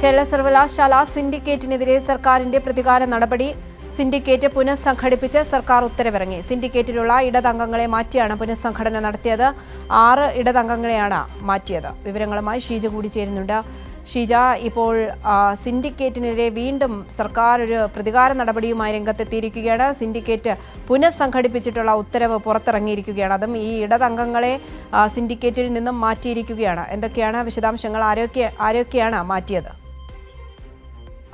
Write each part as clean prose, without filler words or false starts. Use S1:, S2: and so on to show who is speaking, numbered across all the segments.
S1: കേരള സർവകലാശാല സിൻഡിക്കേറ്റിനെതിരെ സർക്കാരിന്റെ പ്രതികാര നടപടി. സിൻഡിക്കേറ്റ് പുനഃസംഘടിപ്പിച്ച് സർക്കാർ ഉത്തരവിറങ്ങി. സിൻഡിക്കേറ്റിലുള്ള ഇടതംഗങ്ങളെ മാറ്റിയാണ് പുനഃസംഘടന നടത്തിയത്. 6 ഇടതംഗങ്ങളെയാണ് മാറ്റിയത്. വിവരങ്ങളുമായി ഷീജ കൂടി ചേരുന്നുണ്ട്. ഷീജ, ഇപ്പോൾ സിൻഡിക്കേറ്റിനെതിരെ വീണ്ടും സർക്കാർ ഒരു പ്രതികാര നടപടിയുമായി രംഗത്തെത്തിയിരിക്കുകയാണ്. സിൻഡിക്കേറ്റ് പുനഃസംഘടിപ്പിച്ചിട്ടുള്ള ഉത്തരവ് പുറത്തിറങ്ങിയിരിക്കുകയാണ്. അതും ഈ ഇടതംഗങ്ങളെ സിൻഡിക്കേറ്റിൽ നിന്നും മാറ്റിയിരിക്കുകയാണ്. എന്തൊക്കെയാണ് വിശദാംശങ്ങൾ? ആരൊക്കെയാണ് മാറ്റിയത്?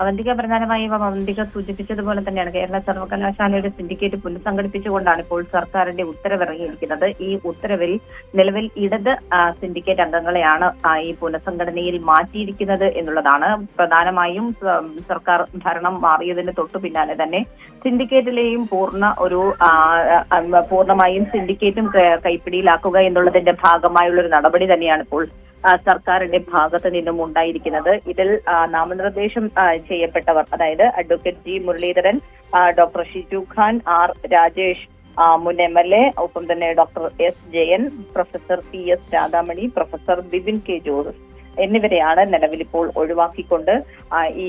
S2: അവന്തിക പ്രധാനമായും അവന്തിക സൂചിപ്പിച്ചതുപോലെ തന്നെയാണ് കേരള സർവകലാശാലയുടെ സിൻഡിക്കേറ്റ് പുനഃസംഘടിപ്പിച്ചുകൊണ്ടാണ് ഇപ്പോൾ സർക്കാരിന്റെ ഉത്തരവിറങ്ങിയിരിക്കുന്നത്. ഈ ഉത്തരവിൽ നിലവിൽ ഇടത് സിൻഡിക്കേറ്റ് അംഗങ്ങളെയാണ് ഈ പുനഃസംഘടനയിൽ മാറ്റിയിരിക്കുന്നത് എന്നുള്ളതാണ്. പ്രധാനമായും സർക്കാർ ഭരണം മാറിയതിന് തൊട്ടു പിന്നാലെ തന്നെ സിൻഡിക്കേറ്റിലെയും പൂർണ്ണമായും സിൻഡിക്കേറ്റും കൈപ്പിടിയിലാക്കുക എന്നുള്ളതിന്റെ ഭാഗമായുള്ള ഒരു നടപടി തന്നെയാണ് ഇപ്പോൾ സർക്കാരിന്റെ ഭാഗത്ത് നിന്നും ഉണ്ടായിരിക്കുന്നത്. ഇതിൽ നാമനിർദ്ദേശം ചെയ്യപ്പെട്ടവർ, അതായത് advocate G Muraleedharan, doctor Shiju Khan, R Rajesh, മുൻ MLA, ഒപ്പം തന്നെ doctor S Jayan, professor PS Radhamani, professor Bipin K George എന്നിവരെയാണ് നിലവിൽ ഇപ്പോൾ ഒഴിവാക്കിക്കൊണ്ട് ഈ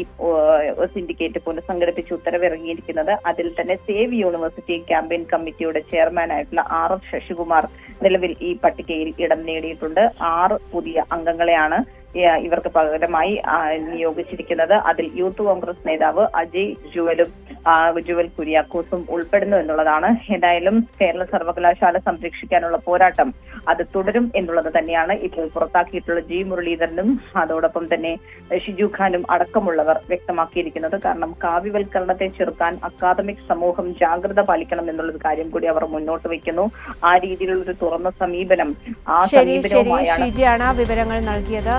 S2: സിൻഡിക്കേറ്റ് പുനഃസംഘടിപ്പിച്ച് ഉത്തരവിറങ്ങിയിരിക്കുന്നത്. അതിൽ തന്നെ സേവ് യൂണിവേഴ്സിറ്റി ക്യാമ്പയിൻ കമ്മിറ്റിയുടെ ചെയർമാനായിട്ടുള്ള RF ശശികുമാർ നിലവിൽ ഈ പട്ടികയിൽ ഇടം നേടിയിട്ടുണ്ട്. 6 പുതിയ അംഗങ്ങളെയാണ് ഇവർക്ക് പകരമായി നിയോഗിച്ചിരിക്കുന്നത്. അതിൽ യൂത്ത് കോൺഗ്രസ് നേതാവ് അജയ് ജുവൽ കുര്യാക്കോസും ഉൾപ്പെടുന്നു എന്നുള്ളതാണ്. ഏതായാലും കേരള സർവകലാശാല സംരക്ഷിക്കാനുള്ള പോരാട്ടം അത് തുടരും എന്നുള്ളത് തന്നെയാണ് ഇപ്പോൾ പുറത്താക്കിയിട്ടുള്ള ജി മുരളീധരനും അതോടൊപ്പം തന്നെ ഷിജു ഖാനും അടക്കമുള്ളവർ വ്യക്തമാക്കിയിരിക്കുന്നത്. കാരണം കാവ്യവൽക്കരണത്തെ ചെറുക്കാൻ അക്കാദമിക് സമൂഹം ജാഗ്രത പാലിക്കണം എന്നുള്ളൊരു കാര്യം കൂടി അവർ മുന്നോട്ട് വയ്ക്കുന്നു. ആ രീതിയിലുള്ള ഒരു തുറന്ന സമീപനം
S1: ശരിയാണ് വിവരങ്ങൾ നൽകിയത്.